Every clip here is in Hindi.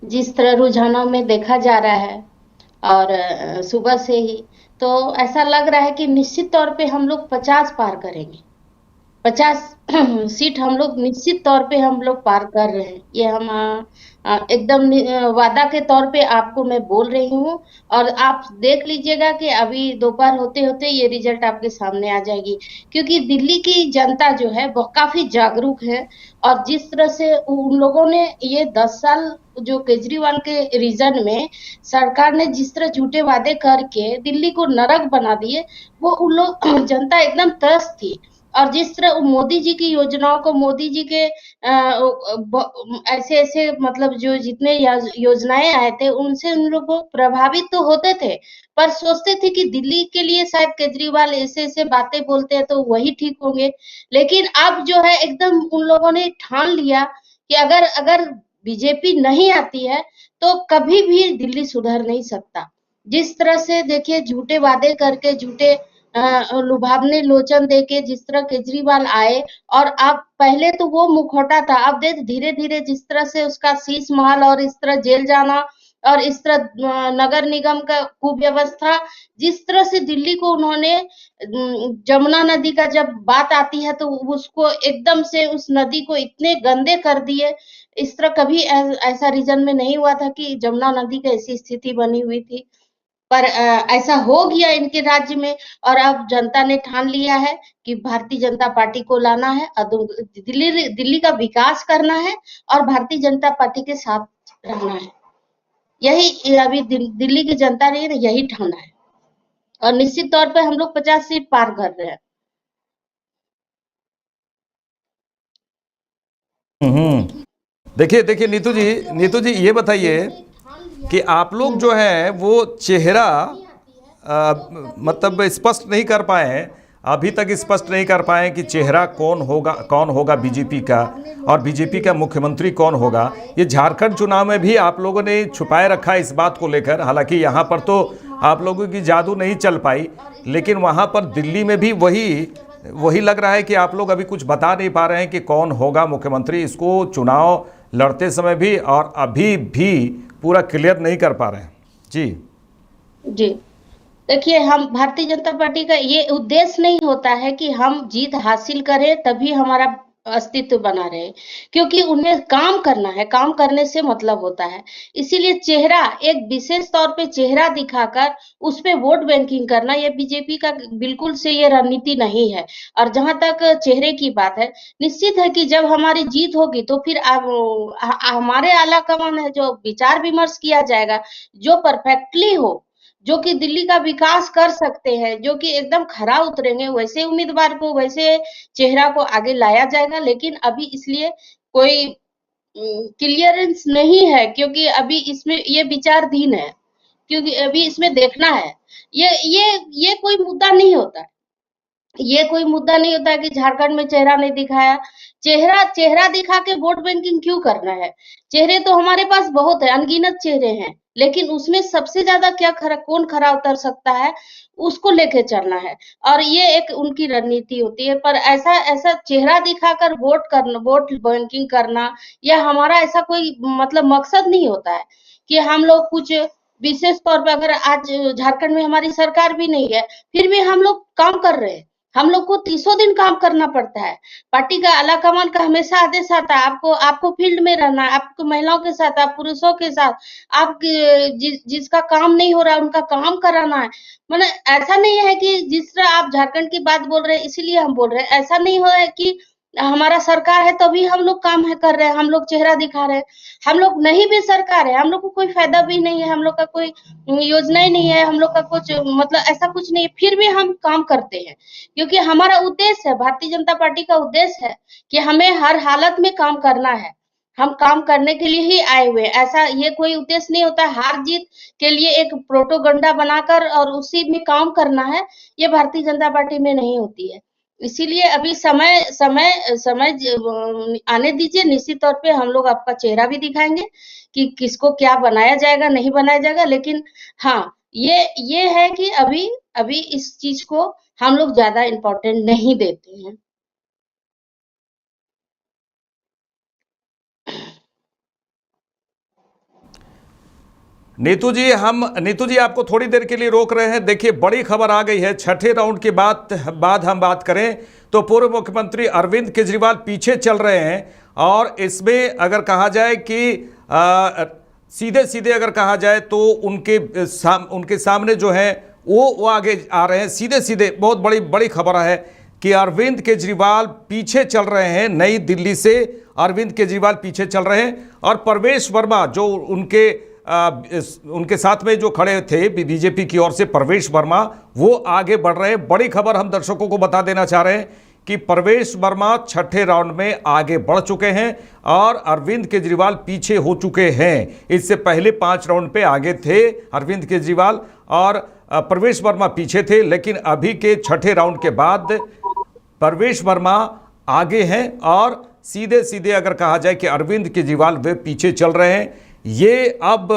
जिस तरह रुझानों में देखा जा रहा है और सुबह से ही तो ऐसा लग रहा है कि निश्चित तौर पे हम लोग 50 पार करेंगे। 50 सीट हम लोग निश्चित तौर पे हम लोग पार कर रहे हैं। ये हम एकदम वादा के तौर पे आपको मैं बोल रही हूँ। और आप देख लीजिएगा कि अभी दोपहर होते होते ये रिजल्ट आपके सामने आ जाएगी। क्योंकि दिल्ली की जनता जो है वो काफी जागरूक है। और जिस तरह से उन लोगों ने ये 10 साल जो केजरीवाल के रीजन में सरकार ने जिस तरह झूठे वादे करके दिल्ली को नरक बना दिए, वो उन लोग जनता एकदम त्रस्त थी। और जिस तरह मोदी जी की योजनाओं को मोदी जी के ऐसे ऐसे मतलब जो जितने योजनाएं आए थे उनसे उन लोग प्रभावित तो होते थे। पर सोचते थे कि दिल्ली के लिए शायद केजरीवाल ऐसे ऐसे बातें बोलते हैं तो वही ठीक होंगे। लेकिन अब जो है एकदम उन लोगों ने ठान लिया कि अगर अगर बीजेपी नहीं आती है तो कभी भी दिल्ली सुधर नहीं सकता। जिस तरह से देखिए झूठे वादे करके झूठे लुभावने लोचन देके जिस तरह केजरीवाल आए। और अब पहले तो वो मुखौटा था, अब देख धीरे धीरे जिस तरह से उसका शीश महल और इस तरह जेल जाना और इस तरह नगर निगम का कुव्यवस्था, जिस तरह से दिल्ली को उन्होंने जमुना नदी का जब बात आती है तो उसको एकदम से उस नदी को इतने गंदे कर दिए। इस तरह कभी ऐसा रीजन में नहीं हुआ था कि जमुना नदी की ऐसी स्थिति बनी हुई थी। पर ऐसा हो गया इनके राज्य में। और अब जनता ने ठान लिया है कि भारतीय जनता पार्टी को लाना है, दिल्ली दिल्ली का विकास करना है और भारतीय जनता पार्टी के साथ रहना है। यही अभी दिल्ली की जनता ने यही ठाना है। और निश्चित तौर पे हम लोग 50 सीट पार कर रहे हैं। हम्म। देखिए देखिए नीतू जी, नीतू जी ये बताइए कि आप लोग जो है वो चेहरा मतलब स्पष्ट नहीं कर पाए हैं, अभी तक स्पष्ट नहीं कर पाए कि चेहरा कौन होगा बीजेपी का, और बीजेपी का मुख्यमंत्री कौन होगा। ये झारखंड चुनाव में भी आप लोगों ने छुपाए रखा है इस बात को लेकर, हालांकि यहाँ पर तो आप लोगों की जादू नहीं चल पाई, लेकिन वहाँ पर दिल्ली में भी वही वही लग रहा है कि आप लोग अभी कुछ बता नहीं पा रहे हैं कि कौन होगा मुख्यमंत्री। इसको चुनाव लड़ते समय भी और अभी भी पूरा क्लियर नहीं कर पा रहे हैं। जी। जी। देखिए, हम भारतीय जनता पार्टी का ये उद्देश्य नहीं होता है कि हम जीत हासिल करें तभी हमारा अस्तित्व बना रहे। क्योंकि उन्हें काम करना है, काम करने से मतलब होता है। इसीलिए चेहरा एक विशेष तौर पे चेहरा दिखाकर उस पे वोट बैंकिंग करना ये बीजेपी का बिल्कुल से ये रणनीति नहीं है। और जहां तक चेहरे की बात है, निश्चित है कि जब हमारी जीत होगी तो फिर हमारे आला कमान है जो विचार विमर्श किया जाएगा, जो परफेक्टली हो, जो कि दिल्ली का विकास कर सकते हैं, जो कि एकदम खरा उतरेंगे, वैसे उम्मीदवार को, वैसे चेहरा को आगे लाया जाएगा। लेकिन अभी इसलिए कोई क्लियरेंस नहीं है, क्योंकि अभी इसमें ये विचारधीन है। क्योंकि अभी इसमें देखना है। ये कोई मुद्दा नहीं होता है। ये कोई मुद्दा नहीं होता है कि झारखंड में चेहरा नहीं दिखाया। चेहरा चेहरा दिखा के वोट बैंकिंग क्यों करना है? चेहरे तो हमारे पास बहुत है, अनगिनत चेहरे हैं। लेकिन उसमें सबसे ज्यादा क्या खरा, कौन खरा उतर सकता है, उसको लेके चलना है। और ये एक उनकी रणनीति होती है। पर ऐसा ऐसा चेहरा दिखाकर वोट करना, वोट बैंकिंग करना, यह हमारा ऐसा कोई मतलब मकसद नहीं होता है कि हम लोग कुछ विशेष तौर पर, अगर आज झारखंड में हमारी सरकार भी नहीं है फिर भी हम लोग काम कर रहे हैं। हम लोग को 30 दिन काम करना पड़ता है। पार्टी का आला कमान का हमेशा आदेश आता है, आपको आपको फील्ड में रहना है, आपको महिलाओं के साथ, आप पुरुषों के साथ, आप जिसका काम नहीं हो रहा है उनका काम कराना है। मतलब ऐसा नहीं है कि जिस तरह आप झारखंड की बात बोल रहे हैं इसीलिए हम बोल रहे हैं, ऐसा नहीं हो है कि हमारा सरकार है तभी हम लोग काम है कर रहे हैं, हम लोग चेहरा दिखा रहे हैं। हम लोग नहीं भी सरकार है, हम लोग को कोई फायदा भी नहीं है, हम लोग का कोई योजनाएं नहीं है, हम लोग का कुछ मतलब ऐसा कुछ नहीं है, फिर भी हम काम करते हैं। क्योंकि हमारा उद्देश्य है, भारतीय जनता पार्टी का उद्देश्य है कि हमें हर हालत में काम करना है। हम काम करने के लिए ही आए हुए हैं। ऐसा ये कोई उद्देश्य नहीं होता हार जीत के लिए एक प्रोटोगंडा बनाकर और उसी में काम करना है। ये भारतीय जनता पार्टी में नहीं होती है। इसीलिए अभी समय समय समय आने दीजिए। निश्चित तौर पे हम लोग आपका चेहरा भी दिखाएंगे कि किसको क्या बनाया जाएगा, नहीं बनाया जाएगा। लेकिन हाँ, ये है कि अभी अभी इस चीज को हम लोग ज्यादा इम्पोर्टेंट नहीं देते हैं। नीतू जी आपको थोड़ी देर के लिए रोक रहे हैं। देखिए, बड़ी खबर आ गई है। छठे राउंड के बाद हम बात करें तो पूर्व मुख्यमंत्री अरविंद केजरीवाल पीछे चल रहे हैं। और इसमें अगर कहा जाए कि सीधे सीधे अगर कहा जाए तो उनके सामने जो है वो आगे आ रहे हैं सीधे सीधे। बहुत बड़ी खबर है कि अरविंद केजरीवाल पीछे चल रहे हैं। नई दिल्ली से अरविंद केजरीवाल पीछे चल रहे हैं और प्रवेश वर्मा जो उनके साथ में जो खड़े थे बीजेपी की ओर से, प्रवेश वर्मा, वो आगे बढ़ रहे हैं। बड़ी खबर हम दर्शकों को बता देना चाह रहे हैं कि प्रवेश वर्मा छठे राउंड में आगे बढ़ चुके हैं और अरविंद केजरीवाल पीछे हो चुके हैं। इससे पहले 5 राउंड पे आगे थे अरविंद केजरीवाल और प्रवेश वर्मा पीछे थे, लेकिन अभी के छठे राउंड के बाद प्रवेश वर्मा आगे हैं और सीधे सीधे अगर कहा जाए कि अरविंद केजरीवाल वे पीछे चल रहे हैं। ये अब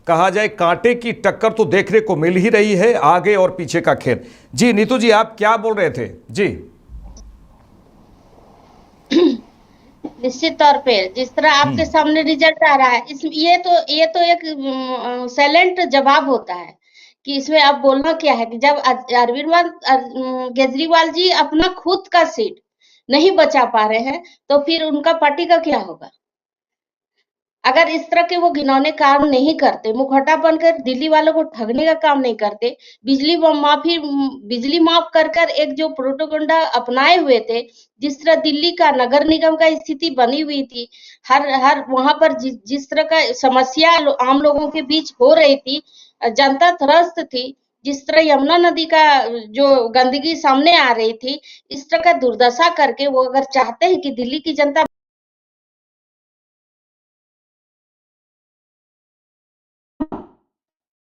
कहा जाए कांटे की टक्कर तो देखने को मिल ही रही है, आगे और पीछे का खेल। जी नीतू जी, आप क्या बोल रहे थे? जी निश्चित तौर पे जिस तरह आपके सामने रिजल्ट आ रहा है, ये तो एक साइलेंट जवाब होता है कि इसमें अब बोलना क्या है कि जब केजरीवाल जी अपना खुद का सीट नहीं बचा पा रहे हैं तो फिर उनका पार्टी का क्या होगा। अगर इस तरह के वो घिनौने काम नहीं करते, मुखौटा बनकर दिल्ली वालों को ठगने का काम नहीं करते, बिजली माफ कर एक जो प्रोटोकंडा अपनाए हुए थे, जिस तरह दिल्ली का नगर निगम का स्थिति बनी हुई थी, हर वहां पर जिस तरह का समस्या आम लोगों के बीच हो रही थी, जनता त्रस्त थी, जिस तरह यमुना नदी का जो गंदगी सामने आ रही थी, इस तरह का दुर्दशा करके वो अगर चाहते हैं कि दिल्ली की जनता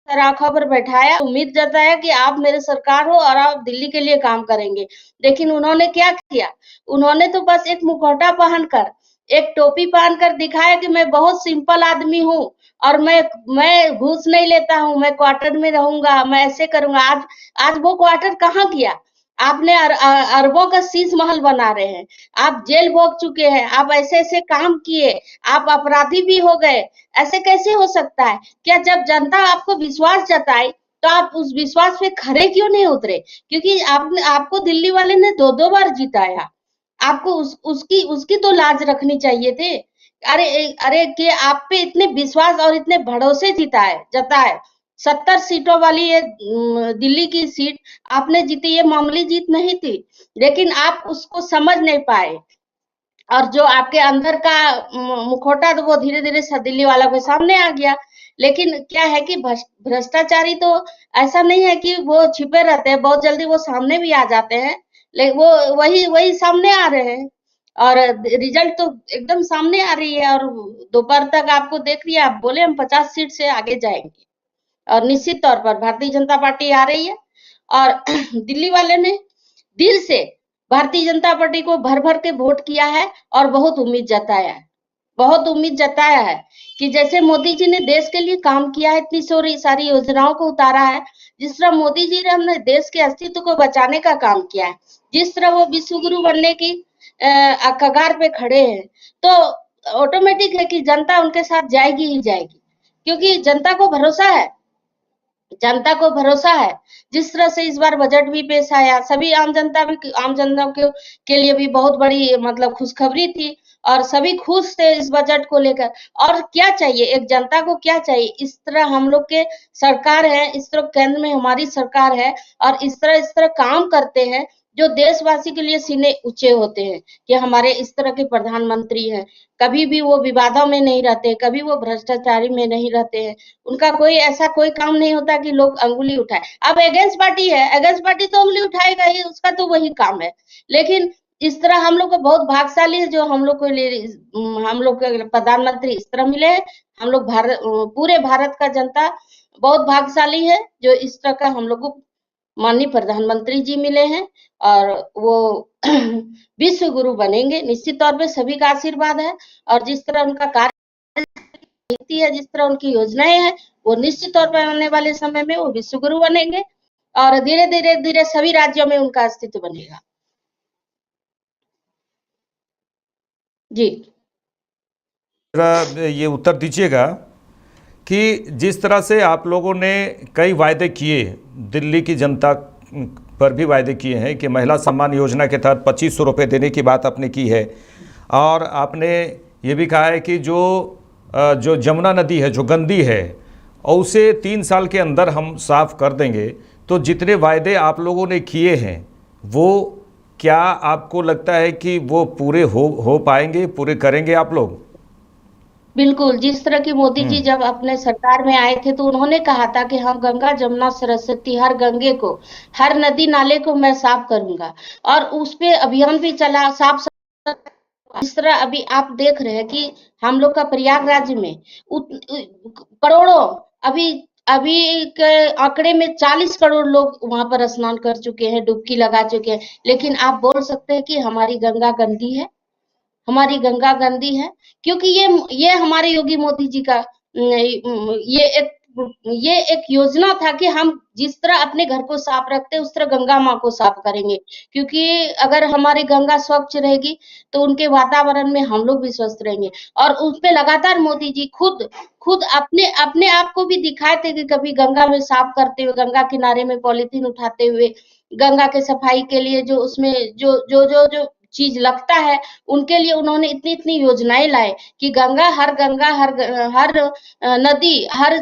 आंखों पर बैठाया, उम्मीद जताया कि आप मेरे सरकार हो और आप दिल्ली के लिए काम करेंगे। लेकिन उन्होंने क्या किया? उन्होंने तो बस एक मुखौटा पहनकर, एक टोपी पहनकर दिखाया कि मैं बहुत सिंपल आदमी हूँ और मैं घूस नहीं लेता हूँ, मैं क्वार्टर में रहूंगा, मैं ऐसे करूंगा। आज वो क्वार्टर कहाँ किया? आपने अरबों का शीश महल बना रहे हैं, आप जेल भोग चुके हैं, आप ऐसे ऐसे काम किए, आप अपराधी भी हो गए। ऐसे कैसे हो सकता है? क्या जब जनता आपको विश्वास जताई तो आप उस विश्वास पे खरे क्यों नहीं उतरे? क्योंकि आपको दिल्ली वाले ने 2-2 बार जिताया। आपको उसकी उसकी तो लाज रखनी चाहिए थे। अरे कि आप पे इतने विश्वास और इतने भरोसे जताए 70 सीटों वाली ये दिल्ली की सीट आपने जीती, ये मामूली जीत नहीं थी, लेकिन आप उसको समझ नहीं पाए और जो आपके अंदर का मुखौटा तो वो धीरे धीरे दिल्ली वालों के सामने आ गया। लेकिन क्या है कि भ्रष्टाचारी तो ऐसा नहीं है कि वो छिपे रहते हैं, बहुत जल्दी वो सामने भी आ जाते हैं। लेकिन वो वही सामने आ रहे हैं और रिजल्ट तो एकदम सामने आ रही है। और दोपहर तक आपको देख लिया, आप बोले हम 50 सीट से आगे जाएंगे और निश्चित तौर पर भारतीय जनता पार्टी आ रही है। और दिल्ली वाले ने दिल से भारतीय जनता पार्टी को भर भर के वोट किया है और बहुत उम्मीद जताया है कि जैसे मोदी जी ने देश के लिए काम किया है, इतनी सारी योजनाओं को उतारा है, जिस तरह मोदी जी ने हमने देश के अस्तित्व को बचाने का काम किया है, जिस तरह वो विश्व गुरु बनने की कगार पे खड़े हैं, तो ऑटोमेटिक है कि जनता उनके साथ जाएगी ही जाएगी, क्योंकि जनता को भरोसा है। जिस तरह से इस बार बजट भी पेश आया, सभी आम जनता के लिए भी बहुत बड़ी मतलब खुशखबरी थी और सभी खुश थे इस बजट को लेकर। और क्या चाहिए, एक जनता को क्या चाहिए? इस तरह हम लोग के सरकार है, इस तरह केंद्र में हमारी सरकार है और इस तरह काम करते हैं जो देशवासी के लिए सीने ऊंचे होते हैं कि हमारे इस तरह के प्रधानमंत्री हैं। कभी भी वो विवादों में नहीं रहते, कभी वो भ्रष्टाचारी में नहीं रहते हैं, उनका कोई काम नहीं होता कि लोग अंगुली उठाए। अब अगेंस्ट पार्टी है, अगेंस्ट पार्टी तो अंगुली उठाएगा ही, उसका तो वही काम है। लेकिन इस तरह हम लोग को बहुत भाग्यशाली है जो हम लोग के प्रधानमंत्री इस तरह मिले हैं। हम लोग पूरे भारत का जनता बहुत भाग्यशाली है जो इस तरह का हम लोग को माननीय प्रधानमंत्री जी मिले हैं और वो विश्व गुरु बनेंगे। निश्चित तौर पे सभी का आशीर्वाद है और जिस तरह उनका कार्य है, जिस तरह उनकी योजनाएं हैं, वो निश्चित तौर पर आने वाले समय में वो विश्व गुरु बनेंगे और धीरे-धीरे सभी राज्यों में उनका अस्तित्व बनेगा। जी ये उत्तर दीजिएगा कि जिस तरह से आप लोगों ने कई वायदे किए, दिल्ली की जनता पर भी वायदे किए हैं कि महिला सम्मान योजना के तहत 2500 रुपये देने की बात आपने की है, और आपने ये भी कहा है कि जो जमुना नदी है जो गंदी है और उसे 3 साल के अंदर हम साफ कर देंगे। तो जितने वायदे आप लोगों ने किए हैं वो क्या आपको लगता है कि वो पूरे हो पाएंगे, पूरे करेंगे आप लोग? बिल्कुल, जिस तरह की मोदी जी जब अपने सरकार में आए थे तो उन्होंने कहा था कि हम गंगा, जमुना, सरस्वती, हर गंगे को, हर नदी नाले को मैं साफ करूंगा, और उस पे अभियान भी चला साफ। इस तरह अभी आप देख रहे हैं कि हम लोग का प्रयागराज में करोड़ों, अभी अभी के आंकड़े में 40 करोड़ लोग वहां पर स्नान कर चुके हैं, डुबकी लगा चुके हैं। लेकिन आप बोल सकते हैं कि हमारी गंगा गंदी है? हमारी गंगा गंदी है क्योंकि ये हमारे योगी मोदी जी का ये एक योजना था कि हम जिस तरह अपने घर को साफ रखते हैं उस तरह गंगा माँ को साफ करेंगे, क्योंकि अगर हमारी गंगा स्वच्छ रहेगी तो उनके वातावरण में हम लोग भी स्वस्थ रहेंगे। और उस पे लगातार मोदी जी खुद खुद अपने अपने आप को भी दिखाए थे कि कभी गंगा में साफ करते हुए, गंगा किनारे में पॉलिथीन उठाते हुए, गंगा के सफाई के लिए जो उसमें जो चीज लगता है उनके लिए उन्होंने इतनी इतनी योजनाएं लाए कि गंगा हर नदी, हर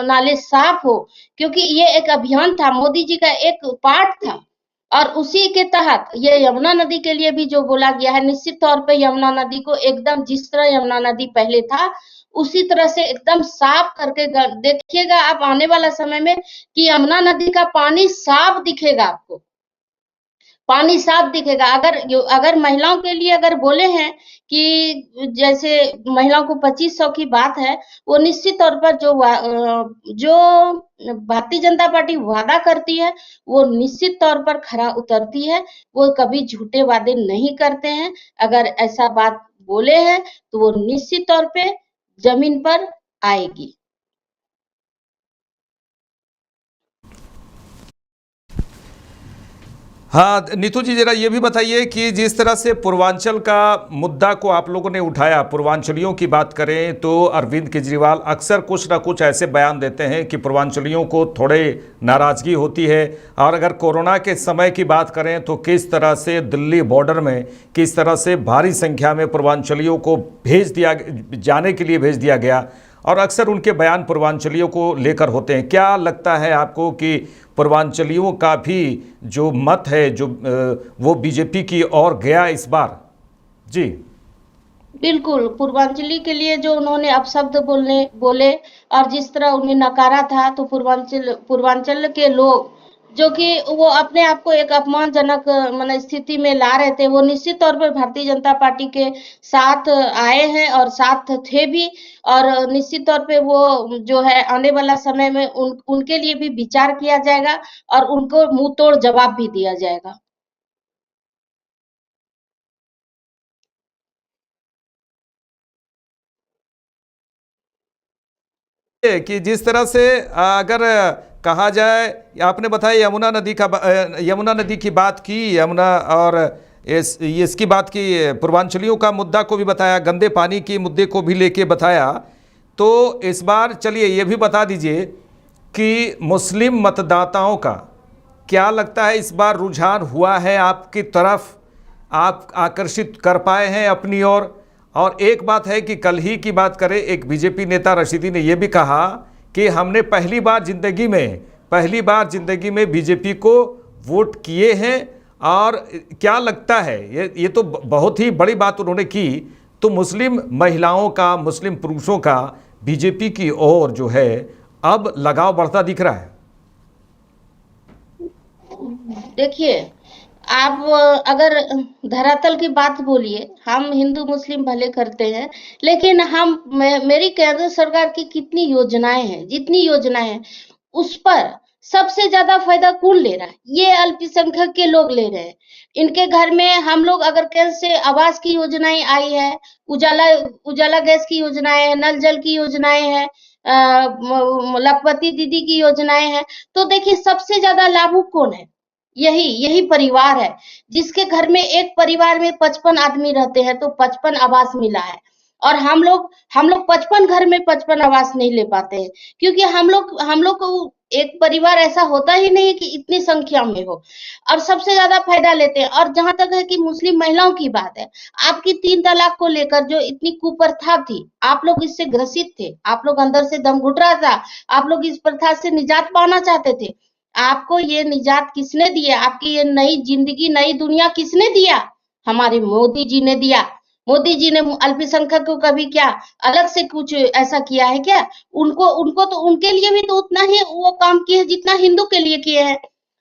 नाले साफ हो, क्योंकि ये एक अभियान था, मोदी जी का एक पार्ट था। और उसी के तहत ये यमुना नदी के लिए भी जो बोला गया है, निश्चित तौर पे यमुना नदी को एकदम जिस तरह यमुना नदी पहले था उसी तरह से एकदम साफ करके देखिएगा आप आने वाला समय में कि यमुना नदी का पानी साफ दिखेगा आपको, पानी साफ दिखेगा। अगर महिलाओं के लिए अगर बोले हैं कि जैसे महिलाओं को 2500 की बात है, वो निश्चित तौर पर जो भारतीय जनता पार्टी वादा करती है वो निश्चित तौर पर खरा उतरती है। वो कभी झूठे वादे नहीं करते हैं। अगर ऐसा बात बोले हैं तो वो निश्चित तौर पे जमीन पर आएगी। हाँ नीतू जी, जरा ये भी बताइए कि जिस तरह से पूर्वांचल का मुद्दा को आप लोगों ने उठाया, पूर्वांचलियों की बात करें तो अरविंद केजरीवाल अक्सर कुछ ना कुछ ऐसे बयान देते हैं कि पूर्वांचलियों को थोड़े नाराज़गी होती है। और अगर कोरोना के समय की बात करें तो किस तरह से दिल्ली बॉर्डर में किस तरह से भारी संख्या में पूर्वांचलियों को जाने के लिए भेज दिया गया, और अक्सर उनके बयान पूर्वांचलियों को लेकर होते हैं। क्या लगता है आपको कि पूर्वांचलियों का भी जो मत है जो वो बीजेपी की ओर गया इस बार? जी बिल्कुल, पूर्वांचली के लिए जो उन्होंने अपशब्द बोले और जिस तरह उन्हें नकारा था, तो पूर्वांचल के लोग जो कि वो अपने आप को एक अपमानजनक माने स्थिति में ला रहे थे, वो निश्चित तौर पर भारतीय जनता पार्टी के साथ आए हैं और साथ थे भी। और निश्चित तौर पे वो जो है आने वाला समय में उनके लिए भी विचार किया जाएगा और उनको मुंह तोड़ जवाब भी दिया जाएगा। कि जिस तरह से अगर कहा जाए, आपने बताया यमुना नदी की बात की, यमुना और इसकी बात की, पूर्वांचलियों का मुद्दा को भी बताया, गंदे पानी के मुद्दे को भी लेके बताया। तो इस बार चलिए ये भी बता दीजिए कि मुस्लिम मतदाताओं का क्या लगता है इस बार रुझान हुआ है आपकी तरफ, आप आकर्षित कर पाए हैं अपनी ओर? और एक बात है कि कल ही की बात करें, एक बीजेपी नेता रशीदी ने यह भी कहा कि हमने पहली बार जिंदगी में बीजेपी को वोट किए हैं। और क्या लगता है, ये तो बहुत ही बड़ी बात उन्होंने की। तो मुस्लिम महिलाओं का, मुस्लिम पुरुषों का बीजेपी की ओर जो है अब लगाव बढ़ता दिख रहा है। देखिए, आप अगर धरातल की बात बोलिए, हम हिंदू मुस्लिम भले करते हैं, लेकिन मेरी केंद्र सरकार की कितनी योजनाएं हैं, जितनी योजनाएं हैं उस पर सबसे ज्यादा फायदा कौन ले रहा है? ये अल्पसंख्यक के लोग ले रहे हैं। इनके घर में हम लोग अगर कैसे आवास की योजनाएं आई है, उजाला उजाला गैस की योजनाएं है, नल जल की योजनाएं है, लखपति दीदी की योजनाएं हैं, तो देखिए सबसे ज्यादा लाभुक कौन है? यही परिवार है, जिसके घर में एक परिवार में 55 आदमी रहते हैं तो 55 आवास मिला है। और हम लोग 55 घर में 55 आवास नहीं ले पाते हैं, क्योंकि हम लोग को एक परिवार ऐसा होता ही नहीं है कि इतनी संख्या में हो, और सबसे ज्यादा फायदा लेते हैं। और जहां तक है कि मुस्लिम महिलाओं की बात है, आपकी 3 तलाक को लेकर जो इतनी कुप्रथा थी, आप लोग इससे ग्रसित थे, आप लोग अंदर से दम घुट रहा था, आप लोग इस प्रथा से निजात पाना चाहते थे। आपको ये निजात किसने दिया? आपकी ये नई जिंदगी, नई दुनिया किसने दिया? हमारे मोदी जी ने दिया। मोदी जी ने अल्पसंख्यक को कभी क्या अलग से कुछ ऐसा किया है क्या? उनको उनको तो उनके लिए भी तो उतना ही वो काम किए हैं जितना हिंदू के लिए किए हैं।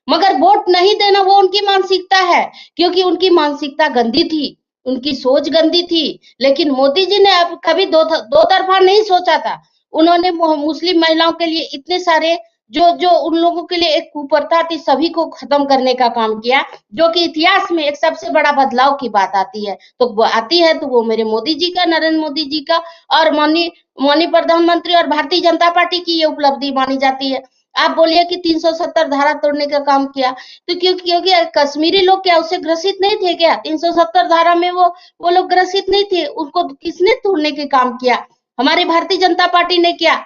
मगर वोट नहीं देना वो उनकी मानसिकता है, क्योंकि उनकी मानसिकता गंदी थी, उनकी सोच गंदी थी। लेकिन मोदी जी ने अब कभी दो तरफा नहीं सोचा था। उन्होंने मुस्लिम महिलाओं के लिए इतने सारे जो जो उन लोगों के लिए एक कुप्रथा थी, सभी को खत्म करने का काम किया, जो कि इतिहास में एक सबसे बड़ा बदलाव की बात आती है। तो वो आती है तो वो मेरे मोदी जी का, नरेंद्र मोदी जी का और माननीय प्रधानमंत्री और भारतीय जनता पार्टी की ये उपलब्धि मानी जाती है। आप बोलिए कि 370 धारा तोड़ने का काम किया, तो क्योंकि कश्मीरी लोग क्या उससे ग्रसित नहीं थे क्या? 370 धारा में वो लोग ग्रसित नहीं थे? उनको किसने तोड़ने के काम किया? हमारी भारतीय जनता पार्टी ने किया।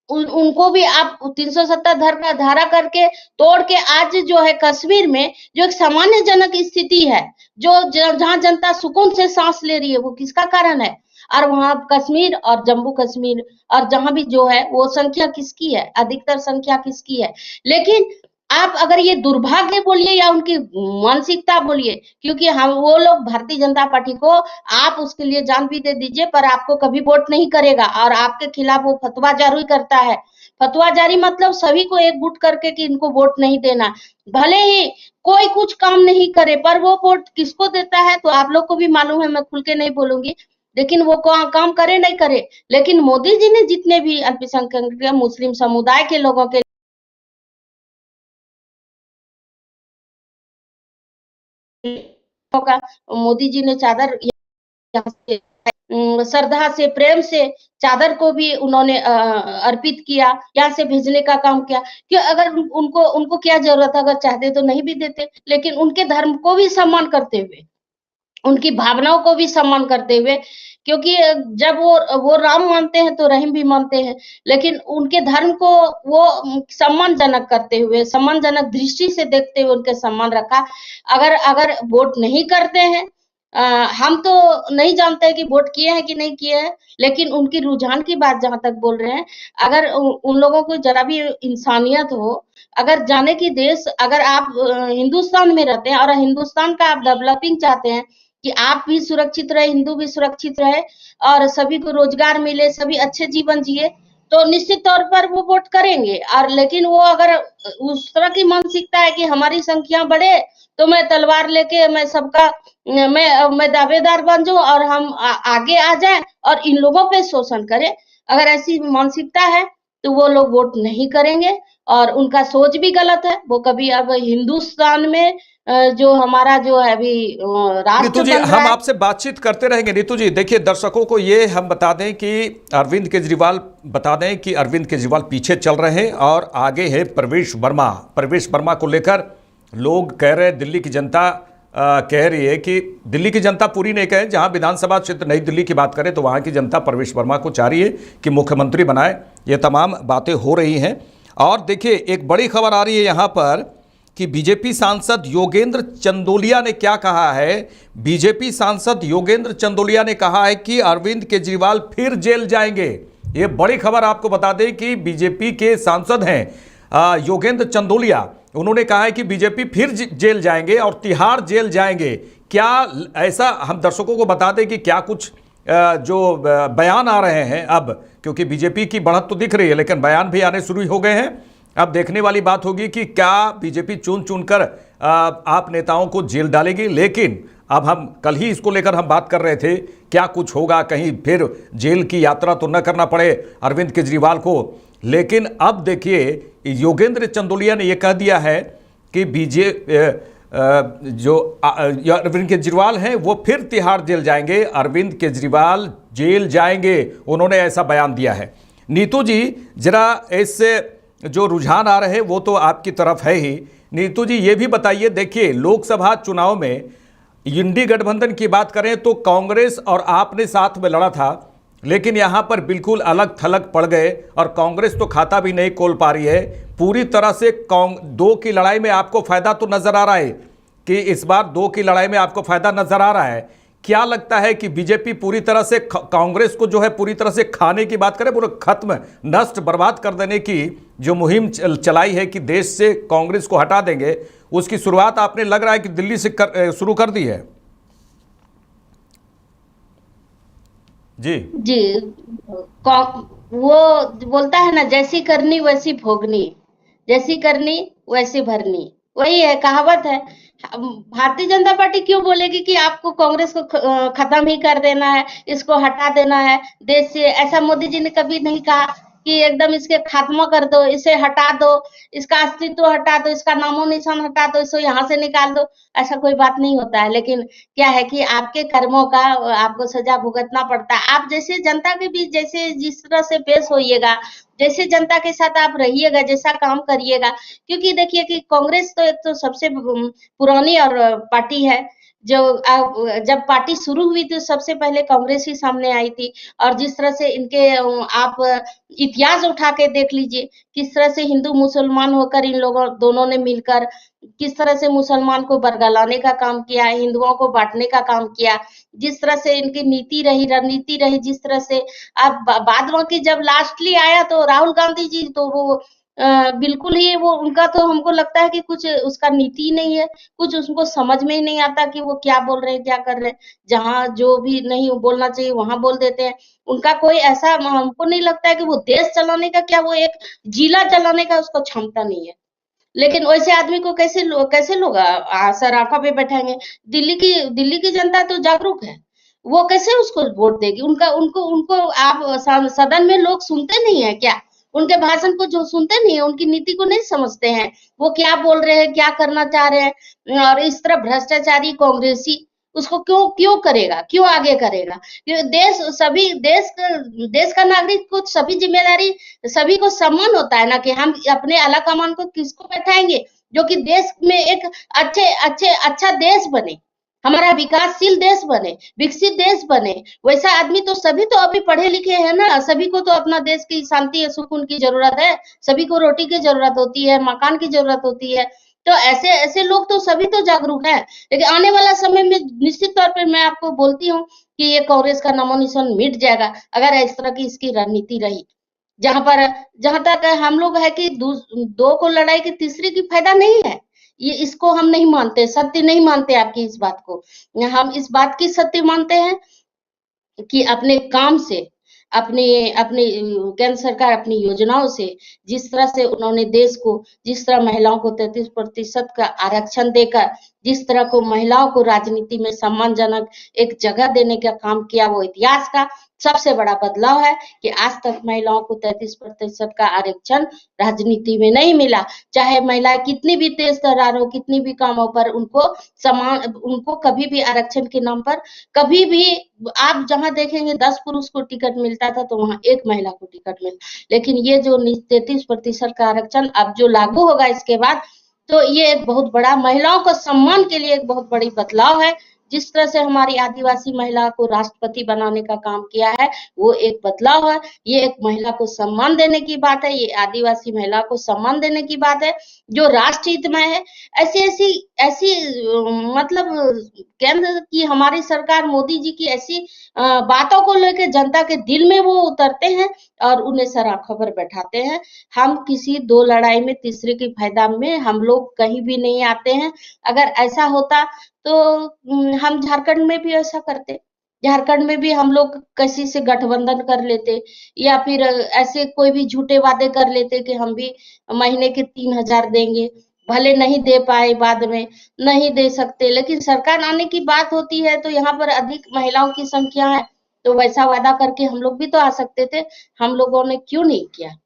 उनको भी आप 370 धारा करके तोड़ के आज जो है कश्मीर में जो एक सामान्यजनक स्थिति है, जो जहां जनता सुकून से सांस ले रही है, वो किसका कारण है? और वहां कश्मीर और जम्मू कश्मीर और जहां भी जो है वो संख्या किसकी है? अधिकतर संख्या किसकी है? लेकिन आप अगर ये दुर्भाग्य बोलिए या उनकी मानसिकता बोलिए, क्योंकि हम वो लोग भारतीय जनता पार्टी को आप उसके लिए जान भी दे दीजिए, पर आपको कभी वोट नहीं करेगा और आपके खिलाफ वो फतवा जारी करता है। फतवा जारी मतलब सभी को एकजुट करके कि इनको वोट नहीं देना। भले ही कोई कुछ काम नहीं करे, पर वो वोट किसको देता है तो आप लोग को भी मालूम है, मैं खुल के नहीं बोलूंगी। लेकिन वो काम करे नहीं करे, लेकिन मोदी जी ने जितने भी अल्पसंख्यक मुस्लिम समुदाय के लोगों के का मोदी जी ने चादर यहाँ से श्रद्धा से, प्रेम से चादर को भी उन्होंने अर्पित किया, यहाँ से भेजने का काम किया। कि अगर उनको उनको क्या जरूरत है? अगर चाहते तो नहीं भी देते, लेकिन उनके धर्म को भी सम्मान करते हुए, उनकी भावनाओं को भी सम्मान करते हुए, क्योंकि जब वो राम मानते हैं तो रहीम भी मानते हैं, लेकिन उनके धर्म को वो सम्मानजनक करते हुए, सम्मानजनक दृष्टि से देखते हुए उनके सम्मान रखा। अगर अगर वोट नहीं करते हैं, हम तो नहीं जानते कि वोट किए हैं कि नहीं किए हैं, लेकिन उनकी रुझान की बात जहां तक बोल रहे हैं, अगर उन लोगों को जरा भी इंसानियत हो, अगर जाने की देश, अगर आप हिंदुस्तान में रहते हैं और हिंदुस्तान का आप डेवलपिंग चाहते हैं कि आप भी सुरक्षित रहे, हिंदू भी सुरक्षित रहे और सभी को रोजगार मिले, सभी अच्छे जीवन जिए, तो निश्चित तौर पर वो वोट करेंगे। और लेकिन वो अगर उस तरह की मानसिकता है कि हमारी संख्या बढ़े तो मैं तलवार लेके मैं सबका मैं दावेदार बन जाऊं और हम आगे आ जाए और इन लोगों पे शोषण करें, अगर ऐसी मानसिकता है तो वो लोग वोट नहीं करेंगे और उनका सोच भी गलत है। वो कभी अब हिंदुस्तान में जो हमारा जो है अभी नीतू राष्ट्र जी, बन रहा हम है। आपसे बातचीत करते रहेंगे। नीतू जी देखिए, दर्शकों को ये हम बता दें कि अरविंद केजरीवाल पीछे चल रहे हैं और आगे है प्रवेश वर्मा को लेकर लोग कह रहे हैं, दिल्ली की जनता कह रही है कि दिल्ली की जनता पूरी नहीं कहे, जहां विधानसभा क्षेत्र नई दिल्ली की बात करें तो वहां की जनता प्रवेश वर्मा को चाह रही है कि मुख्यमंत्री बनाए। ये तमाम बातें हो रही हैं। और देखिए, एक बड़ी खबर आ रही है यहाँ पर कि बीजेपी सांसद योगेंद्र चंदोलिया ने क्या कहा है। बीजेपी सांसद योगेंद्र चंदोलिया ने कहा है कि अरविंद केजरीवाल फिर जेल जाएंगे। ये बड़ी खबर आपको बता दें कि बीजेपी के सांसद हैं योगेंद्र चंदोलिया, उन्होंने कहा है कि बीजेपी फिर जेल जाएंगे और तिहाड़ जेल जाएंगे। क्या ऐसा हम दर्शकों को बता दें कि क्या कुछ जो बयान आ रहे हैं अब, क्योंकि बीजेपी की बढ़त तो दिख रही है लेकिन बयान भी आने शुरू हो गए हैं। अब देखने वाली बात होगी कि क्या बीजेपी चुन चुनकर आप नेताओं को जेल डालेगी। लेकिन अब हम कल ही इसको लेकर हम बात कर रहे थे, क्या कुछ होगा, कहीं फिर जेल की यात्रा तो न करना पड़े अरविंद केजरीवाल को। लेकिन अब देखिए, योगेंद्र चंदोलिया ने यह कह दिया है कि जो अरविंद केजरीवाल हैं वो फिर तिहाड़ जेल जाएंगे, अरविंद केजरीवाल जेल जाएंगे, उन्होंने ऐसा बयान दिया है। नीतू जी, जरा इससे जो रुझान आ रहे हैं वो तो आपकी तरफ है ही। नीतू जी ये भी बताइए, देखिए लोकसभा चुनाव में इंडी गठबंधन की बात करें तो कांग्रेस और आपने साथ में लड़ा था, लेकिन यहां पर बिल्कुल अलग थलग पड़ गए और कांग्रेस तो खाता भी नहीं खोल पा रही है पूरी तरह से। दो की लड़ाई में आपको फायदा तो नजर आ रहा है कि इस बार दो की लड़ाई में आपको फायदा नजर आ रहा है। क्या लगता है कि बीजेपी पूरी तरह से कांग्रेस को जो है पूरी तरह से खाने की बात करें, पूरा खत्म नष्ट बर्बाद कर देने की जो मुहिम चलाई है कि देश से कांग्रेस को हटा देंगे, उसकी शुरुआत आपने लग रहा है कि दिल्ली से शुरू कर दी है? जी जी। वो बोलता है ना, जैसी करनी वैसी भोगनी, जैसी करनी वैसी भरनी, वही है, कहावत है। भारतीय जनता पार्टी क्यों बोलेगी कि आपको कांग्रेस को खत्म ही कर देना है, इसको हटा देना है देश से? ऐसा मोदी जी ने कभी नहीं कहा कि एकदम इसके खात्मा कर दो, इसे हटा दो, इसका अस्तित्व हटा दो, इसका नामो निशान हटा दो, इसको यहाँ से निकाल दो। ऐसा कोई बात नहीं होता है। लेकिन क्या है कि आपके कर्मों का आपको सजा भुगतना पड़ता है। आप जैसे जनता के बीच जैसे जिस तरह से पेश होइएगा, जैसे जनता के साथ आप रहिएगा, जैसा काम करिएगा, क्योंकि देखिए कि कांग्रेस तो एक तो सबसे पुरानी और पार्टी है। जो जब पार्टी शुरू हुई थी सबसे पहले कांग्रेस ही सामने आई थी। और जिस तरह से इनके आप इतिहास उठा के देख लीजिए, किस तरह से हिंदू मुसलमान होकर इन लोगों दोनों ने मिलकर किस तरह से मुसलमान को बरगलाने का काम किया, हिंदुओं को बांटने का काम किया। जिस तरह से इनकी नीति रही, रणनीति रही, जिस तरह से अब बाद में की जब लास्टली आया तो राहुल गांधी जी, तो वो बिल्कुल ही वो उनका तो हमको लगता है कि कुछ उसका नीति ही नहीं है, कुछ उसको समझ में ही नहीं आता कि वो क्या बोल रहे हैं, क्या कर रहे हैं। जहाँ जो भी नहीं बोलना चाहिए वहां बोल देते हैं। उनका कोई ऐसा हमको नहीं लगता है कि वो देश चलाने का, क्या वो एक जिला चलाने का उसको क्षमता नहीं है। लेकिन वैसे आदमी को कैसे लोग सराफा पे बैठाएंगे? दिल्ली की जनता तो जागरूक है, वो कैसे उसको वोट देगी? उनका उनको उनको आप सदन में लोग सुनते नहीं है क्या? उनके भाषण को जो सुनते नहीं है, उनकी नीति को नहीं समझते हैं, वो क्या बोल रहे हैं, क्या करना चाह रहे हैं। और इस तरह भ्रष्टाचारी कांग्रेसी उसको क्यों क्यों करेगा, क्यों आगे करेगा? देश का नागरिक को सभी जिम्मेदारी, सभी को सम्मान होता है ना, कि हम अपने आला कमान को किसको बैठाएंगे जो कि देश में एक अच्छा देश बने, हमारा विकासशील देश बने, विकसित देश बने। वैसा आदमी तो सभी तो अभी पढ़े लिखे हैं ना, सभी को तो अपना देश की शांति सुकून की जरूरत है, सभी को रोटी की जरूरत होती है, मकान की जरूरत होती है। तो ऐसे ऐसे लोग तो सभी तो जागरूक है। लेकिन आने वाला समय में निश्चित तौर पर मैं आपको बोलती हूँ कि ये कांग्रेस का नामो निशान मिट जाएगा, अगर इस तरह की इसकी रणनीति रही। जहां तक हम लोग है कि दो को लड़ाई की तीसरे की फायदा नहीं है, ये इसको हम नहीं मानते, सत्य नहीं मानते आपकी इस बात को। हम इस बात की सत्य मानते हैं कि अपने काम से, अपने अपने केंद्र सरकार अपनी योजनाओं से, जिस तरह से उन्होंने देश को, जिस तरह महिलाओं को 33% का आरक्षण देकर, जिस तरह को महिलाओं को राजनीति में सम्मानजनक एक जगह देने का काम किया, वो इतिहास का सबसे बड़ा बदलाव है कि आज तक महिलाओं को 33% का आरक्षण राजनीति में नहीं मिला। चाहे महिलाएं कितनी भी तेज तर्रार हो, कितनी भी कामों पर उनको कभी भी आरक्षण के नाम पर कभी भी, आप जहां देखेंगे 10 पुरुष को टिकट मिलता था तो वहां एक महिला को टिकट मिला। लेकिन ये जो 33% का आरक्षण अब जो लागू होगा इसके बाद, तो ये एक बहुत बड़ा महिलाओं को सम्मान के लिए एक बहुत बड़ी बदलाव है। जिस तरह से हमारी आदिवासी महिला को राष्ट्रपति बनाने का काम किया है, वो एक बदलाव है। ये एक महिला को सम्मान देने की बात है, ये आदिवासी महिला को सम्मान देने की बात है जो राष्ट्र हित में है। ऐसी ऐसी ऐसी मतलब केंद्र की हमारी सरकार, मोदी जी की ऐसी बातों को लेकर जनता के दिल में वो उतरते हैं और उन्हें सर आंखों पर बैठाते हैं। हम किसी दो लड़ाई में तीसरे की फायदा में हम लोग कहीं भी नहीं आते हैं। अगर ऐसा होता तो हम झारखंड में भी ऐसा करते, झारखंड में भी हम लोग किसी से गठबंधन कर लेते, या फिर ऐसे कोई भी झूठे वादे कर लेते कि हम भी महीने के 3,000 देंगे, भले नहीं दे पाए, बाद में नहीं दे सकते, लेकिन सरकार आने की बात होती है तो यहाँ पर अधिक महिलाओं की संख्या है, तो वैसा वादा करके हम लोग भी तो आ सकते थे। हम लोगों ने क्यों नहीं किया,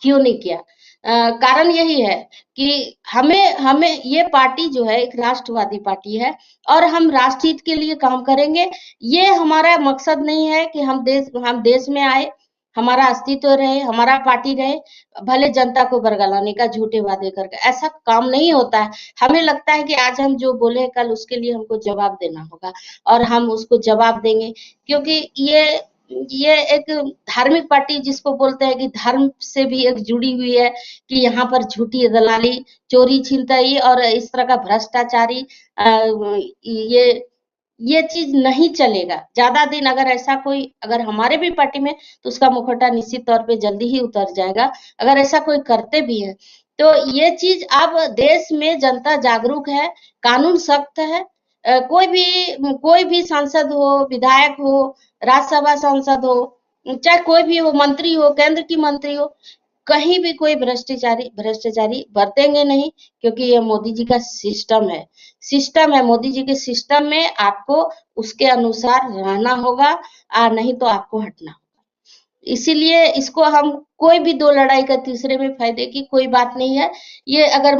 क्यों नहीं किया? कारण यही है कि हमें हमें ये पार्टी जो है एक राष्ट्रवादी पार्टी है और हम राष्ट्र हित के लिए काम करेंगे। ये हमारा मकसद नहीं है कि हम देश में आए, हमारा अस्तित्व रहे, हमारा पार्टी रहे, भले जनता को बरगलाने का झूठे वादे करके, ऐसा काम नहीं होता है। हमें लगता है कि आज हम जो बोले कल उसके लिए हमको जवाब देना होगा और हम उसको जवाब देंगे, क्योंकि ये एक धार्मिक पार्टी जिसको बोलते हैं कि धर्म से भी एक जुड़ी हुई है, कि यहाँ पर झूठी दलाली, चोरी छिनतई और इस तरह का भ्रष्टाचारी ये ये चीज नहीं चलेगा ज्यादा दिन। अगर ऐसा कोई अगर हमारे भी पार्टी में, तो उसका मुखौटा निश्चित तौर पे जल्दी ही उतर जाएगा, अगर ऐसा कोई करते भी है तो। ये चीज अब देश में जनता जागरूक है, कानून सख्त है। कोई भी सांसद हो, विधायक हो, राज्यसभा सांसद हो, चाहे कोई भी हो, मंत्री हो, केंद्र की मंत्री हो, कहीं भी कोई भ्रष्टाचारी बरतेंगे नहीं, क्योंकि ये मोदी जी का सिस्टम है। मोदी जी के सिस्टम में आपको उसके अनुसार रहना होगा, और नहीं तो आपको हटना होगा। इसीलिए इसको हम कोई भी दो लड़ाई का तीसरे में फायदे की कोई बात नहीं है। ये अगर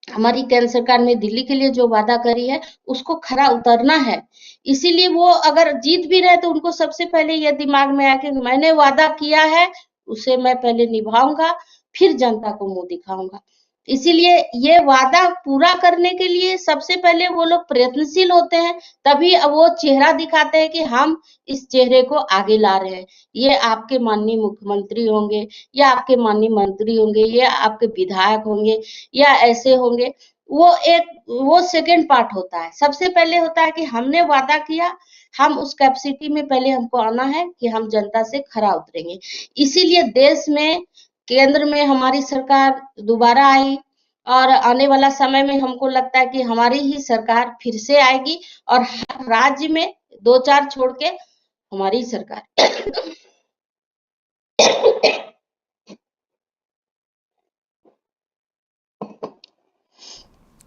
हमारी केंद्र सरकार ने दिल्ली के लिए जो वादा करी है उसको खरा उतरना है। इसीलिए वो अगर जीत भी रहे तो उनको सबसे पहले ये दिमाग में आके मैंने वादा किया है उसे मैं पहले निभाऊंगा, फिर जनता को मुंह दिखाऊंगा। इसीलिए ये वादा पूरा करने के लिए सबसे पहले वो लोग प्रयत्नशील होते हैं, तभी वो चेहरा दिखाते हैं कि हम इस चेहरे को आगे ला रहे हैं। ये आपके माननीय मुख्यमंत्री होंगे, या आपके माननीय मंत्री होंगे, या आपके विधायक होंगे, या ऐसे होंगे। वो सेकंड पार्ट होता है। सबसे पहले होता है कि हमने वादा किया, हम उस कैपेसिटी में पहले हमको आना है कि हम जनता से खरा उतरेंगे। इसीलिए देश में केंद्र में हमारी सरकार दोबारा आई, और आने वाला समय में हमको लगता है कि हमारी ही सरकार फिर से आएगी, और हर राज्य में 2-4 छोड़ के हमारी सरकार।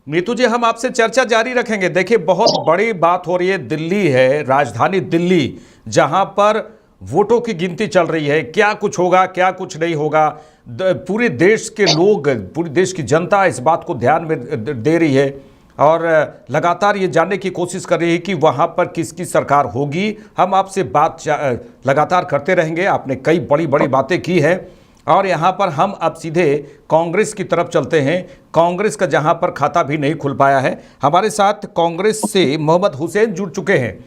नीतू जी, हम आपसे चर्चा जारी रखेंगे। देखिए, बहुत बड़ी बात हो रही है, दिल्ली है, राजधानी दिल्ली, जहां पर वोटों की गिनती चल रही है। क्या कुछ होगा, क्या कुछ नहीं होगा, पूरे देश के लोग, पूरी देश की जनता इस बात को ध्यान में दे रही है और लगातार ये जानने की कोशिश कर रही है कि वहाँ पर किसकी सरकार होगी। हम आपसे बात लगातार करते रहेंगे। आपने कई बड़ी बड़ी बातें की हैं, और यहाँ पर हम अब सीधे कांग्रेस की तरफ चलते हैं। कांग्रेस का जहाँ पर खाता भी नहीं खुल पाया है। हमारे साथ कांग्रेस से मोहम्मद हुसैन जुड़ चुके हैं।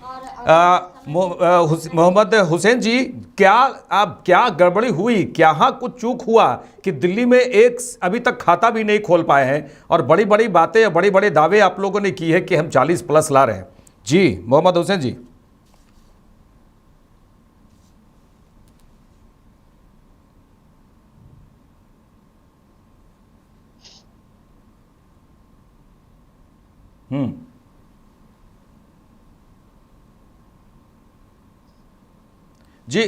मोहम्मद हुसैन जी, क्या गड़बड़ी हुई, क्या कुछ चूक हुआ कि दिल्ली में एक अभी तक खाता भी नहीं खोल पाए हैं, और बड़ी बड़ी बातें, बड़े बड़े दावे आप लोगों ने की है कि हम 40+ ला रहे हैं। जी मोहम्मद हुसैन जी। जी,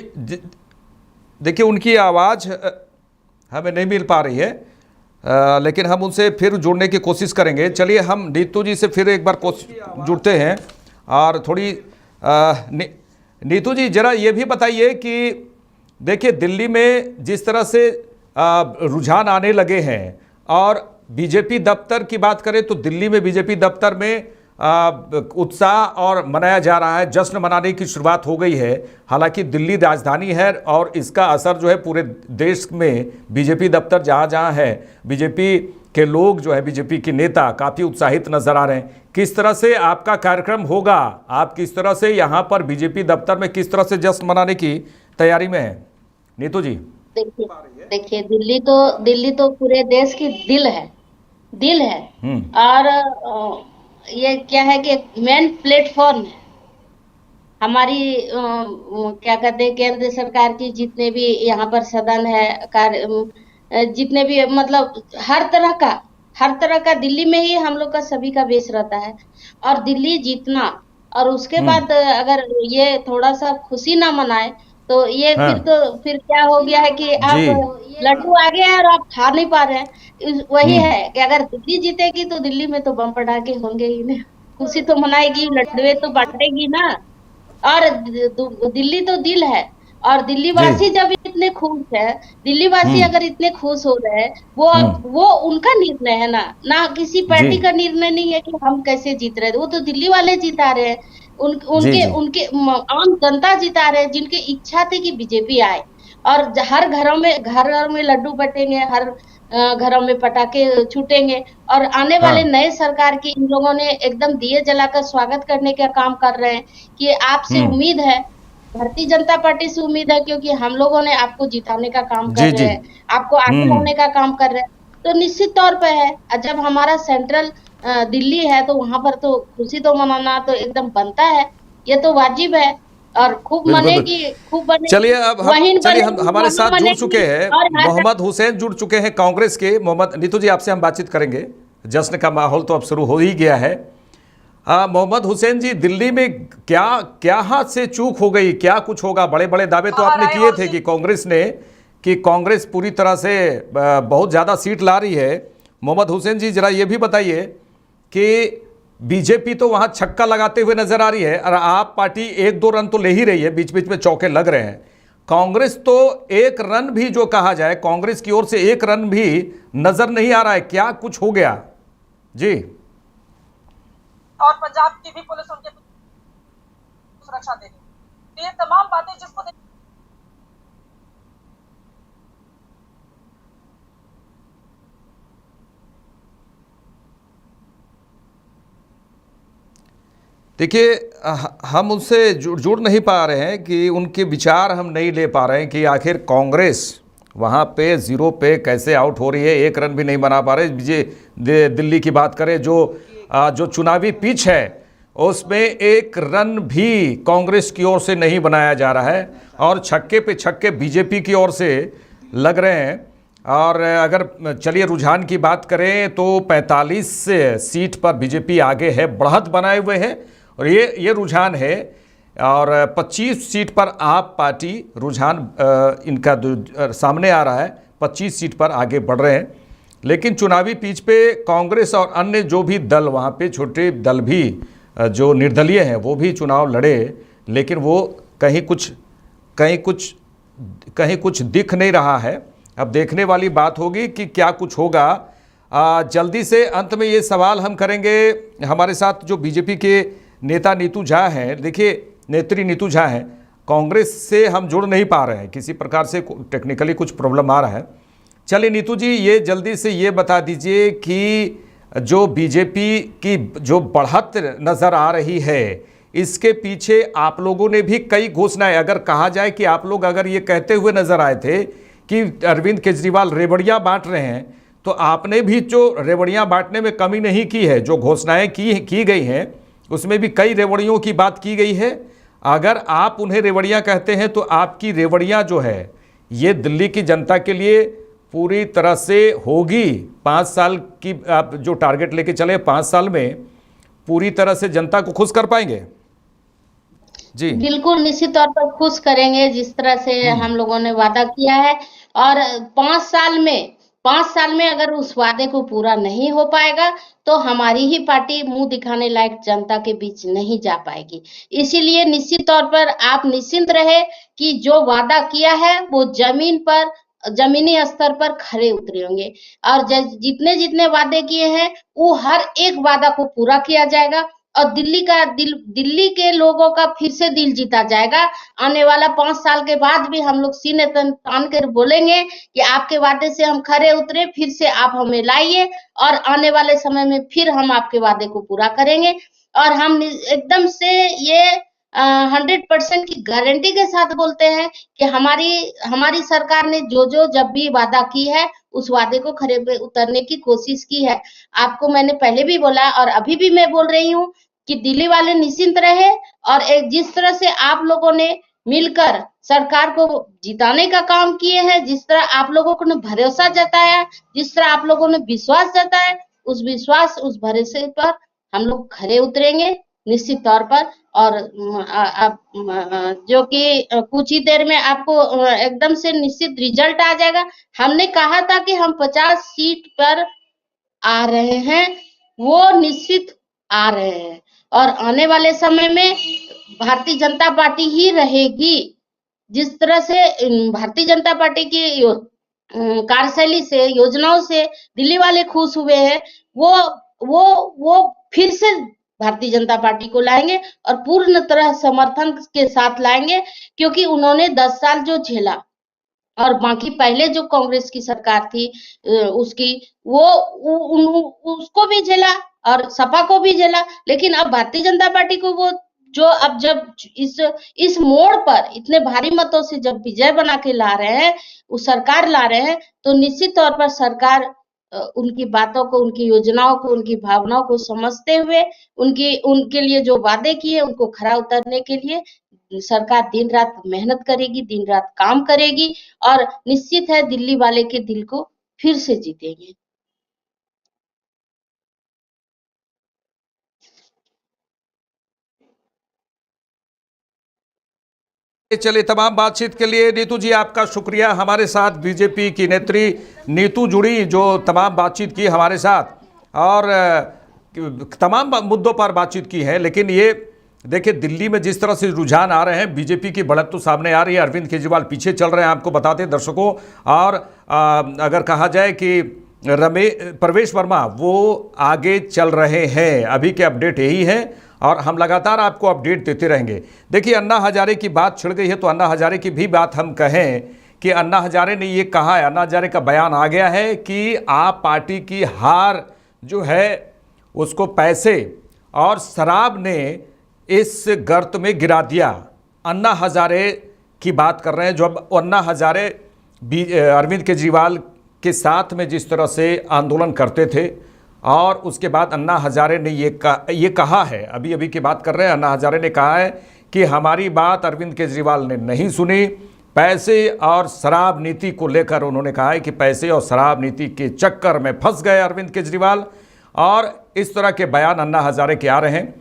देखिए, उनकी आवाज़ हमें नहीं मिल पा रही है, लेकिन हम उनसे फिर जुड़ने की कोशिश करेंगे। चलिए, हम नीतू जी से फिर एक बार जुड़ते हैं। और थोड़ी नीतू जी, ज़रा ये भी बताइए कि देखिए, दिल्ली में जिस तरह से रुझान आने लगे हैं, और बीजेपी दफ्तर की बात करें तो दिल्ली में बीजेपी दफ्तर में उत्साह और मनाया जा रहा है, जश्न मनाने की शुरुआत हो गई है। हालांकि दिल्ली राजधानी है, और इसका असर जो है पूरे देश में बीजेपी दफ्तर जहां जहां है, बीजेपी के लोग जो है, बीजेपी के नेता काफ़ी उत्साहित नजर आ रहे हैं। किस तरह से आपका कार्यक्रम होगा, आप किस तरह से यहाँ पर बीजेपी दफ्तर में किस तरह से जश्न मनाने की तैयारी में है, नीतू जी? देखिए, दिल्ली तो पूरे देश की दिल है। और ये क्या है कि मेन प्लेटफॉर्म है हमारी, क्या कहते हैं, केंद्र सरकार की जितने भी यहाँ पर सदन है, कार्य, जितने भी, मतलब हर तरह का दिल्ली में ही हम लोग का सभी का बेस रहता है। और दिल्ली जीतना, और उसके बाद अगर ये थोड़ा सा खुशी ना मनाए तो ये फिर क्या हो गया है कि आप लड्डू आ गया है और आप खा नहीं पा रहे हैं। वही है कि अगर दिल्ली जीतेगी तो दिल्ली में तो बम पटाखे होंगे ही नहीं, खुशी तो मनाएगी, लड्डुए तो बांटेगी ना। और दिल्ली तो दिल है, और दिल्ली वासी जब इतने खुश है, दिल्ली वासी अगर इतने खुश हो रहे हैं, वो उनका निर्णय है ना किसी पार्टी का निर्णय नहीं है कि हम कैसे जीत रहे हैं। वो तो दिल्ली वाले जिता रहे हैं, उनके आम जनता जिता रहे हैं, जिनकी इच्छा थी कि बीजेपी आए। और हर घर में लड्डू बटेंगे, हर घरों में पटाखे छूटेंगे, और आने वाले हाँ। नए सरकार की इन लोगों ने एकदम दिए जलाकर स्वागत करने का काम कर रहे हैं कि आपसे हम्म। उम्मीद है, भारतीय जनता पार्टी से उम्मीद है, क्योंकि हम लोगों ने आपको जिताने का काम कर जी रहे जी। हैं, आपको आगे हम्म। लाने का काम कर रहे हैं। तो निश्चित तौर पे है, जब हमारा सेंट्रल दिल्ली है तो वहां पर तो खुशी तो मनाना तो एकदम बनता है, ये तो वाजिब है। और खूब बिल्कुल बिल्कुल। मनेगी, खूब बनेगी, चलिए अब हम वहीन चलिए हम बनेगी, हमारे वहां साथ जुड़ चुके बनेगी। हैं और हर मोहम्मद हुसैन जुड़ चुके हैं कांग्रेस के। मोहम्मद नीतू जी, आपसे हम बातचीत करेंगे। जश्न का माहौल तो अब शुरू हो ही गया है। मोहम्मद हुसैन जी, दिल्ली में क्या क्या हाथ से चूक हो गई, क्या कुछ होगा? बड़े बड़े दावे तो आपने किए थे कि कांग्रेस ने, कि कांग्रेस पूरी तरह से बहुत ज़्यादा सीट ला रही है। मोहम्मद हुसैन जी, जरा ये भी बताइए कि बीजेपी तो वहां छक्का लगाते हुए नजर आ रही है और आप पार्टी एक दो रन तो ले ही रही है, बीच बीच में चौके लग रहे हैं। कांग्रेस तो एक रन भी, जो कहा जाए कांग्रेस की ओर से एक रन भी नजर नहीं आ रहा है। क्या कुछ हो गया जी? और पंजाब की भी पुलिस उनके सुरक्षा दे रही है। तो ये तमाम बातें जिसको देखिए, हम उनसे जुड़ नहीं पा रहे हैं कि उनके विचार हम नहीं ले पा रहे हैं कि आखिर कांग्रेस वहाँ पे ज़ीरो पे कैसे आउट हो रही है, एक रन भी नहीं बना पा रहे। दिल्ली की बात करें, जो चुनावी पिच है उसमें एक रन भी कांग्रेस की ओर से नहीं बनाया जा रहा है और छक्के पे छक्के बीजेपी की ओर से लग रहे हैं। और अगर चलिए रुझान की बात करें तो 45 सीट पर बीजेपी आगे है, बढ़त बनाए हुए है, और ये रुझान है। और 25 सीट पर आप पार्टी रुझान इनका सामने आ रहा है, 25 सीट पर आगे बढ़ रहे हैं। लेकिन चुनावी पिच पे कांग्रेस और अन्य जो भी दल, वहाँ पे छोटे दल भी जो निर्दलीय हैं वो भी चुनाव लड़े, लेकिन वो कहीं कुछ दिख नहीं रहा है। अब देखने वाली बात होगी कि क्या कुछ होगा। जल्दी से अंत में ये सवाल हम करेंगे, हमारे साथ जो बीजेपी के नेता नीतू झा हैं, देखिए नेत्री नीतू झा हैं, कांग्रेस से हम जुड़ नहीं पा रहे हैं, किसी प्रकार से टेक्निकली कुछ प्रॉब्लम आ रहा है। चलिए नीतू जी, ये जल्दी से ये बता दीजिए कि जो बीजेपी की जो बढ़त नज़र आ रही है, इसके पीछे आप लोगों ने भी कई घोषणाएं, अगर कहा जाए कि आप लोग अगर ये कहते हुए नजर आए थे कि अरविंद केजरीवाल रेवड़ियाँ बांट रहे हैं, तो आपने भी जो रेवड़ियाँ बांटने में कमी नहीं की है। जो घोषणाएं की गई हैं उसमें भी कई रेवड़ियों की बात की गई है। अगर आप उन्हें रेवड़ियाँ कहते हैं तो आपकी रेवड़ियाँ जो है ये दिल्ली की जनता के लिए पूरी तरह से होगी। 5 साल की आप जो टारगेट लेके चले, 5 साल में पूरी तरह से जनता को खुश कर पाएंगे? जी बिल्कुल, निश्चित तौर पर खुश करेंगे, जिस तरह से हम लोगों ने वादा किया है। और 5 साल में अगर उस वादे को पूरा नहीं हो पाएगा तो हमारी ही पार्टी मुंह दिखाने लायक जनता के बीच नहीं जा पाएगी। इसीलिए निश्चित तौर पर आप निश्चिंत रहे कि जो वादा किया है वो जमीनी स्तर पर खरे उतरे होंगे। और जितने जितने वादे किए हैं वो हर एक वादा को पूरा किया जाएगा, और दिल्ली के लोगों का फिर से दिल जीता जाएगा। आने वाला 5 साल के बाद भी हम लोग सीने तान कर बोलेंगे कि आपके वादे से हम खरे उतरे, फिर से आप हमें लाइए, और आने वाले समय में फिर हम आपके वादे को पूरा करेंगे। और हम एकदम से ये 100% की गारंटी के साथ बोलते हैं कि हमारी सरकार ने जो जब भी वादा की है उस वादे को खरे पे उतरने की कोशिश की है। आपको मैंने पहले भी बोला और अभी भी मैं बोल रही हूँ कि दिल्ली वाले निश्चिंत रहे, और जिस तरह से आप लोगों ने मिलकर सरकार को जिताने का काम किए हैं, जिस तरह आप लोगों को ने भरोसा जताया, जिस तरह आप लोगों ने विश्वास जताया, उस भरोसे पर हम लोग खरे उतरेंगे निश्चित तौर पर। और जो कि कुछ ही देर में आपको एकदम से निश्चित रिजल्ट आ जाएगा। हमने कहा था कि हम 50 सीट पर आ रहे हैं, वो निश्चित आ रहे हैं, और आने वाले समय में भारतीय जनता पार्टी ही रहेगी। जिस तरह से भारतीय जनता पार्टी की कार्यशैली से, योजनाओं से दिल्ली वाले खुश हुए हैं, वो फिर से भारतीय जनता पार्टी को लाएंगे और पूर्ण तरह समर्थन के साथ लाएंगे, क्योंकि उन्होंने 10 साल जो झेला, और बाकी पहले जो कांग्रेस की सरकार थी उसकी वो उसको भी झेला और सपा को भी झेला, लेकिन अब भारतीय जनता पार्टी को वो जो अब जब इस मोड़ पर इतने भारी मतों से जब विजय बना के ला रहे हैं, वो सरकार ला रहे हैं, तो निश्चित तौर पर सरकार उनकी बातों को, उनकी योजनाओं को, उनकी भावनाओं को समझते हुए उनके लिए जो वादे किए उनको खरा उतरने के लिए सरकार दिन रात मेहनत करेगी, दिन रात काम करेगी और निश्चित है दिल्ली वाले के दिल को फिर से जीतेंगे। चलिए, तमाम बातचीत के लिए नीतू जी आपका शुक्रिया। हमारे साथ बीजेपी की नेत्री नीतू जुड़ी, जो तमाम बातचीत की हमारे साथ और तमाम मुद्दों पर बातचीत की है। लेकिन ये देखिए, दिल्ली में जिस तरह से रुझान आ रहे हैं, बीजेपी की बढ़त तो सामने आ रही है। अरविंद केजरीवाल पीछे चल रहे हैं, आपको बताते हैं दर्शकों। और अगर कहा जाए कि प्रवेश वर्मा वो आगे चल रहे हैं, अभी के अपडेट यही है और हम लगातार आपको अपडेट देते रहेंगे। देखिए, अन्ना हजारे की बात छिड़ गई है, तो अन्ना हजारे की भी बात हम कहें कि अन्ना हजारे ने ये कहा है, अन्ना हजारे का बयान आ गया है कि आप पार्टी की हार जो है उसको पैसे और शराब ने इस गर्त में गिरा दिया। अन्ना हजारे की बात कर रहे हैं। जब अन्ना हजारे अरविंद केजरीवाल के साथ में जिस तरह से आंदोलन करते थे और उसके बाद अन्ना हजारे ने ये कहा है, अभी की बात कर रहे हैं, अन्ना हजारे ने कहा है कि हमारी बात अरविंद केजरीवाल ने नहीं सुनी। पैसे और शराब नीति को लेकर उन्होंने कहा है कि पैसे और शराब नीति के चक्कर में फंस गए अरविंद केजरीवाल, और इस तरह के बयान अन्ना हजारे के आ रहे हैं।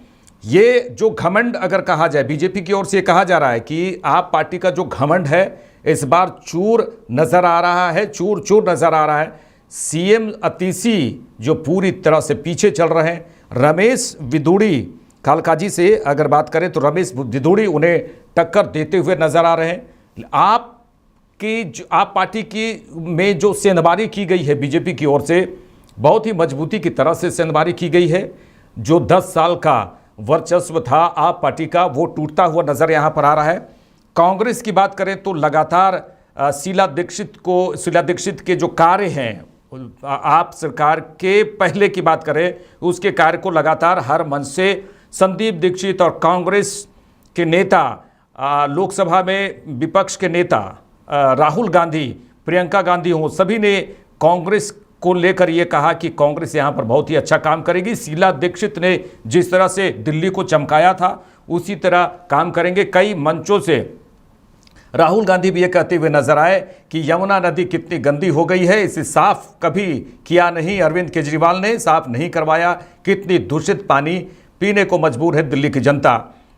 ये जो घमंड अगर कहा जाए, बीजेपी की ओर से कहा जा रहा है कि आप पार्टी का जो घमंड है इस बार चूर नजर आ रहा है, चूर चूर नजर आ रहा है। सीएम अतीसी जो पूरी तरह से पीछे चल रहे हैं, रमेश विदुड़ी कालकाजी से अगर बात करें तो रमेश विदुड़ी उन्हें टक्कर देते हुए नजर आ रहे हैं। आप पार्टी की में जो सेंधमारी की गई है बीजेपी की ओर से, बहुत ही मजबूती की तरह से सेंधमारी की गई है। जो 10 साल का वर्चस्व था आप पार्टी का, वो टूटता हुआ नजर यहां पर आ रहा है। कांग्रेस की बात करें तो लगातार शीला दीक्षित के जो कार्य हैं, आप सरकार के पहले की बात करें उसके कार्य को लगातार हर मंच से संदीप दीक्षित और कांग्रेस के नेता, लोकसभा में विपक्ष के नेता राहुल गांधी, प्रियंका गांधी हों, सभी ने कांग्रेस को लेकर यह कहा कि कांग्रेस यहां पर बहुत ही अच्छा काम करेगी। शीला दीक्षित ने जिस तरह से दिल्ली को चमकाया था उसी तरह काम करेंगे। कई मंचों से राहुल गांधी भी ये कहते हुए नजर आए कि यमुना नदी कितनी गंदी हो गई है, इसे साफ कभी किया नहीं अरविंद केजरीवाल ने, साफ नहीं करवाया। कितनी दूषित पानी पीने को मजबूर है दिल्ली की जनता।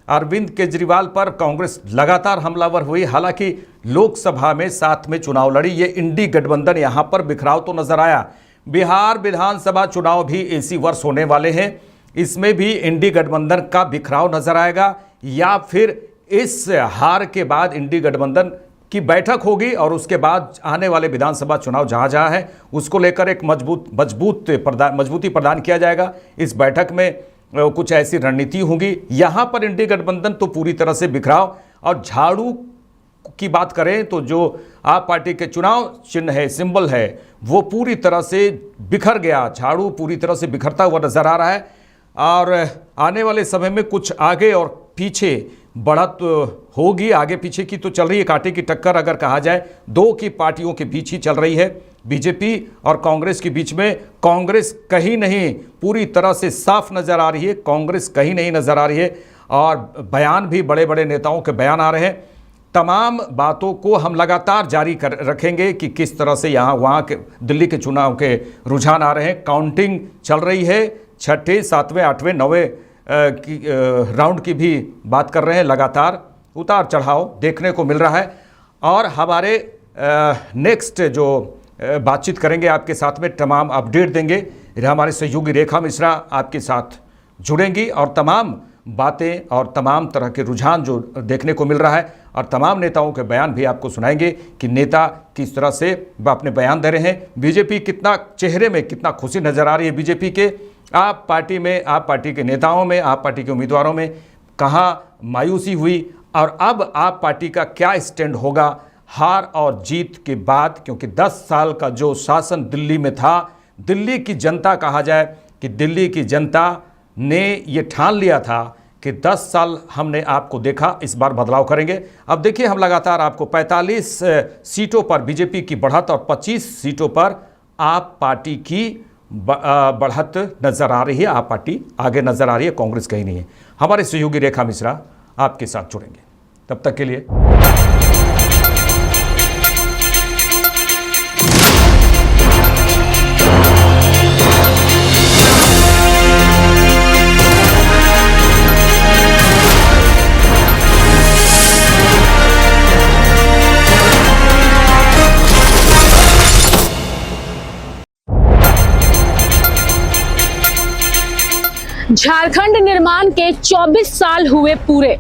अरविंद केजरीवाल पर कांग्रेस लगातार हमलावर हुई। हालांकि लोकसभा में साथ में चुनाव लड़ी, ये इंडी गठबंधन यहां पर बिखराव तो नजर आया। बिहार विधानसभा चुनाव भी इसी वर्ष होने वाले हैं, इसमें भी इंडी गठबंधन का बिखराव नजर आएगा, या फिर इस हार के बाद इंडी गठबंधन की बैठक होगी और उसके बाद आने वाले विधानसभा चुनाव जहां जहां है उसको लेकर एक मजबूती प्रदान किया जाएगा। इस बैठक में कुछ ऐसी रणनीति होगी। यहां पर इंडी गठबंधन तो पूरी तरह से बिखराव। और झाड़ू की बात करें तो जो आप पार्टी के चुनाव चिन्ह है, सिंबल है, वो पूरी तरह से बिखर गया। झाड़ू पूरी तरह से बिखरता हुआ नजर आ रहा है और आने वाले समय में कुछ आगे और पीछे बढ़त होगी। आगे पीछे की तो चल रही है, कांटे की टक्कर अगर कहा जाए दो की पार्टियों के बीच ही चल रही है, बीजेपी और कांग्रेस के बीच में। कांग्रेस कहीं नहीं पूरी तरह से साफ नजर आ रही है, कांग्रेस कहीं नहीं नजर आ रही है और बयान भी बड़े बड़े नेताओं के बयान आ रहे हैं। तमाम बातों को हम लगातार जारी रखेंगे कि किस तरह से यहाँ वहाँ के दिल्ली के चुनाव के रुझान आ रहे हैं। काउंटिंग चल रही है, 6ठे 7वें 8वें 9वें की राउंड की भी बात कर रहे हैं। लगातार उतार चढ़ाव देखने को मिल रहा है और हमारे नेक्स्ट जो बातचीत करेंगे आपके साथ में, तमाम अपडेट देंगे। हमारे सहयोगी रेखा मिश्रा आपके साथ जुड़ेंगी और तमाम बातें और तमाम तरह के रुझान जो देखने को मिल रहा है और तमाम नेताओं के बयान भी आपको सुनाएंगे कि नेता किस तरह से अपने बयान दे रहे हैं। बीजेपी कितना, चेहरे में कितना खुशी नजर आ रही है बीजेपी के। आप पार्टी में, आप पार्टी के नेताओं में, आप पार्टी के उम्मीदवारों में कहाँ मायूसी हुई और अब आप पार्टी का क्या स्टैंड होगा, हार और जीत के बाद, क्योंकि 10 साल का जो शासन दिल्ली में था, दिल्ली की जनता कहा जाए कि दिल्ली की जनता ने ये ठान लिया था कि 10 साल हमने आपको देखा, इस बार बदलाव करेंगे। अब देखिए, हम लगातार आपको 45 सीटों पर बीजेपी की बढ़त और 25 सीटों पर आप पार्टी की बढ़त नजर आ रही है। आप पार्टी आगे नजर आ रही है, कांग्रेस कहीं नहीं है। हमारे सहयोगी रेखा मिश्रा आपके साथ जुड़ेंगे, तब तक के लिए। झारखंड निर्माण के 24 साल हुए पूरे।